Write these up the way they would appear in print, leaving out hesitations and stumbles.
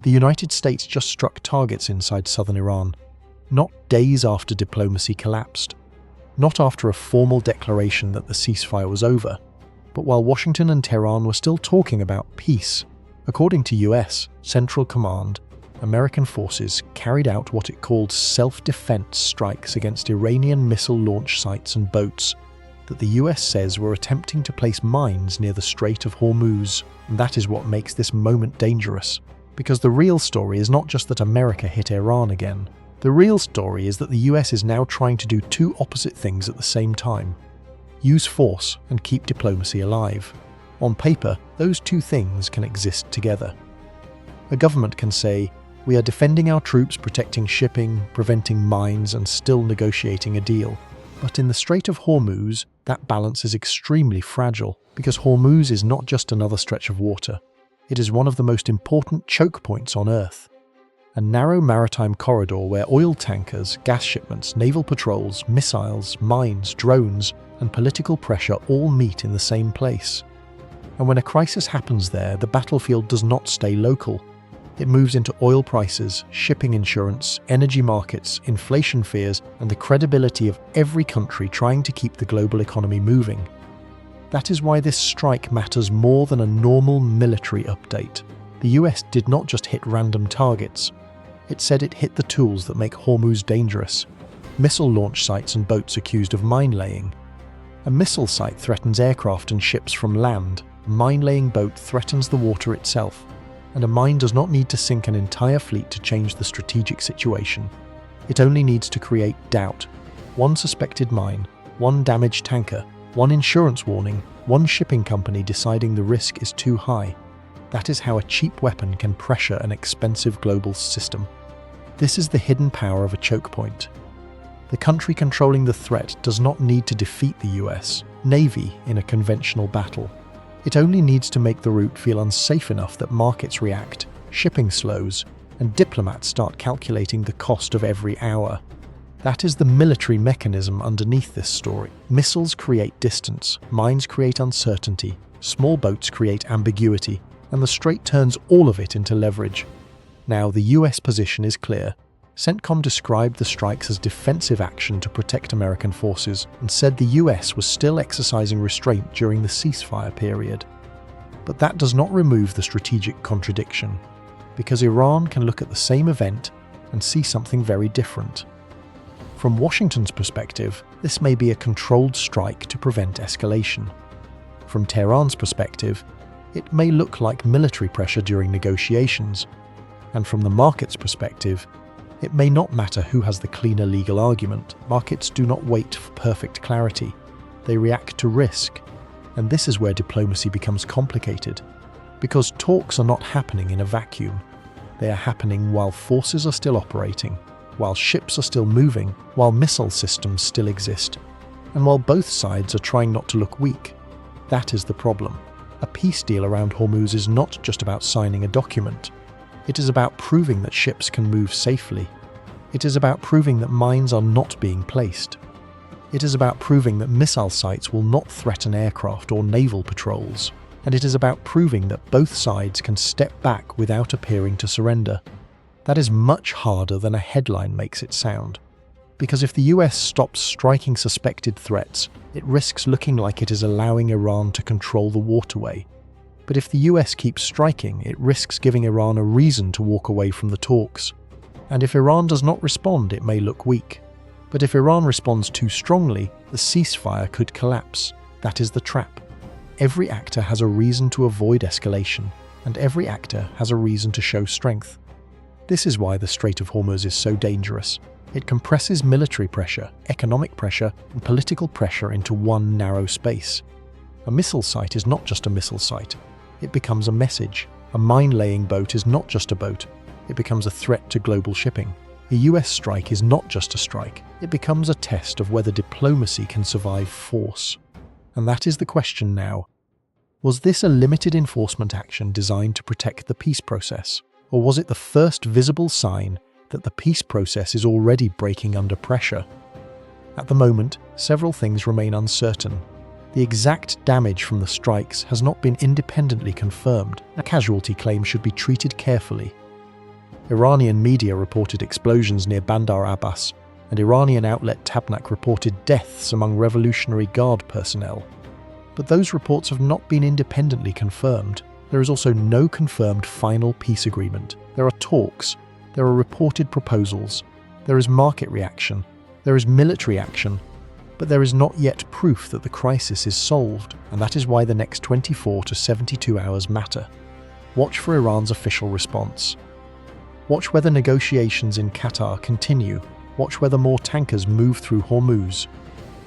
The United States just struck targets inside southern Iran, not days after diplomacy collapsed, not after a formal declaration that the ceasefire was over, but while Washington and Tehran were still talking about peace. According to US Central Command, American forces carried out what it called self-defense strikes against Iranian missile launch sites and boats that the US says were attempting to place mines near the Strait of Hormuz. And that is what makes this moment dangerous, because the real story is not just that America hit Iran again. The real story is that the US is now trying to do two opposite things at the same time: use force and keep diplomacy alive. On paper, those two things can exist together. A government can say, "We are defending our troops, protecting shipping, preventing mines, and still negotiating a deal." But in the Strait of Hormuz, that balance is extremely fragile, because Hormuz is not just another stretch of water. It is one of the most important choke points on Earth. A narrow maritime corridor where oil tankers, gas shipments, naval patrols, missiles, mines, drones, and political pressure all meet in the same place. And when a crisis happens there, the battlefield does not stay local. It moves into oil prices, shipping insurance, energy markets, inflation fears, and the credibility of every country trying to keep the global economy moving. That is why this strike matters more than a normal military update. The US did not just hit random targets. It said it hit the tools that make Hormuz dangerous. Missile launch sites and boats accused of mine laying. A missile site threatens aircraft and ships from land. A mine-laying boat threatens the water itself. And a mine does not need to sink an entire fleet to change the strategic situation. It only needs to create doubt. One suspected mine, one damaged tanker, one insurance warning, one shipping company deciding the risk is too high. That is how a cheap weapon can pressure an expensive global system. This is the hidden power of a choke point. The country controlling the threat does not need to defeat the US Navy in a conventional battle. It only needs to make the route feel unsafe enough that markets react, shipping slows, and diplomats start calculating the cost of every hour. That is the military mechanism underneath this story. Missiles create distance, mines create uncertainty, small boats create ambiguity, and the strait turns all of it into leverage. Now, the US position is clear. CENTCOM described the strikes as defensive action to protect American forces and said the US was still exercising restraint during the ceasefire period. But that does not remove the strategic contradiction, because Iran can look at the same event and see something very different. From Washington's perspective, this may be a controlled strike to prevent escalation. From Tehran's perspective, it may look like military pressure during negotiations. And from the market's perspective, it may not matter who has the cleaner legal argument. Markets do not wait for perfect clarity. They react to risk. And this is where diplomacy becomes complicated, because talks are not happening in a vacuum. They are happening while forces are still operating, while ships are still moving, while missile systems still exist, and while both sides are trying not to look weak. That is the problem. A peace deal around Hormuz is not just about signing a document. It is about proving that ships can move safely. It is about proving that mines are not being placed. It is about proving that missile sites will not threaten aircraft or naval patrols. And it is about proving that both sides can step back without appearing to surrender. That is much harder than a headline makes it sound. Because if the US stops striking suspected threats, it risks looking like it is allowing Iran to control the waterway. But if the US keeps striking, it risks giving Iran a reason to walk away from the talks. And if Iran does not respond, it may look weak. But if Iran responds too strongly, the ceasefire could collapse. That is the trap. Every actor has a reason to avoid escalation, and every actor has a reason to show strength. This is why the Strait of Hormuz is so dangerous. It compresses military pressure, economic pressure, and political pressure into one narrow space. A missile site is not just a missile site. It becomes a message. A mine-laying boat is not just a boat. It becomes a threat to global shipping. A US strike is not just a strike. It becomes a test of whether diplomacy can survive force. And that is the question now. Was this a limited enforcement action designed to protect the peace process? Or was it the first visible sign that the peace process is already breaking under pressure? At the moment, several things remain uncertain. The exact damage from the strikes has not been independently confirmed. A casualty claim should be treated carefully. Iranian media reported explosions near Bandar Abbas, and Iranian outlet Tabnak reported deaths among Revolutionary Guard personnel. But those reports have not been independently confirmed. There is also no confirmed final peace agreement. There are talks, there are reported proposals, there is market reaction, there is military action, but there is not yet proof that the crisis is solved, and that is why the next 24 to 72 hours matter. Watch for Iran's official response. Watch whether negotiations in Qatar continue. Watch whether more tankers move through Hormuz.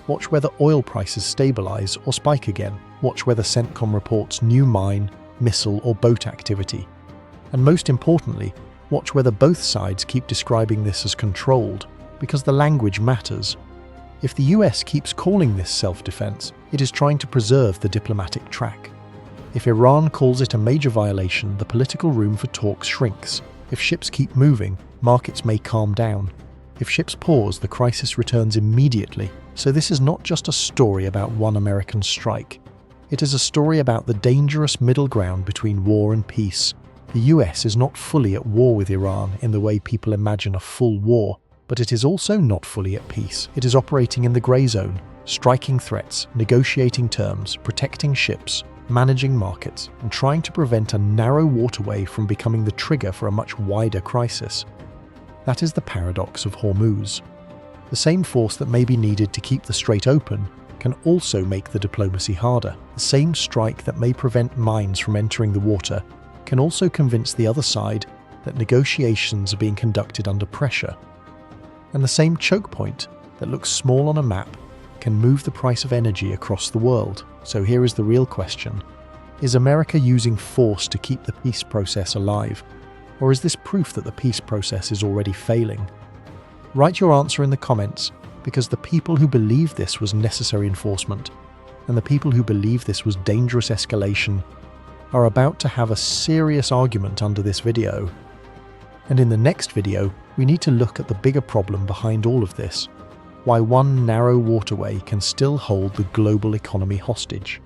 Watch whether oil prices stabilize or spike again. Watch whether CENTCOM reports new mine, missile or boat activity. And most importantly, watch whether both sides keep describing this as controlled, because the language matters. If the US keeps calling this self-defense, it is trying to preserve the diplomatic track. If Iran calls it a major violation, the political room for talks shrinks. If ships keep moving, markets may calm down. If ships pause, the crisis returns immediately. So this is not just a story about one American strike. It is a story about the dangerous middle ground between war and peace. The US is not fully at war with Iran in the way people imagine a full war, but it is also not fully at peace. It is operating in the grey zone, striking threats, negotiating terms, protecting ships, managing markets, and trying to prevent a narrow waterway from becoming the trigger for a much wider crisis. That is the paradox of Hormuz. The same force that may be needed to keep the strait open can also make the diplomacy harder. The same strike that may prevent mines from entering the water can also convince the other side that negotiations are being conducted under pressure. And the same choke point that looks small on a map can move the price of energy across the world. So here is the real question. Is America using force to keep the peace process alive? Or is this proof that the peace process is already failing? Write your answer in the comments, because the people who believe this was necessary enforcement, and the people who believe this was dangerous escalation, are about to have a serious argument under this video. And in the next video, we need to look at the bigger problem behind all of this, why one narrow waterway can still hold the global economy hostage.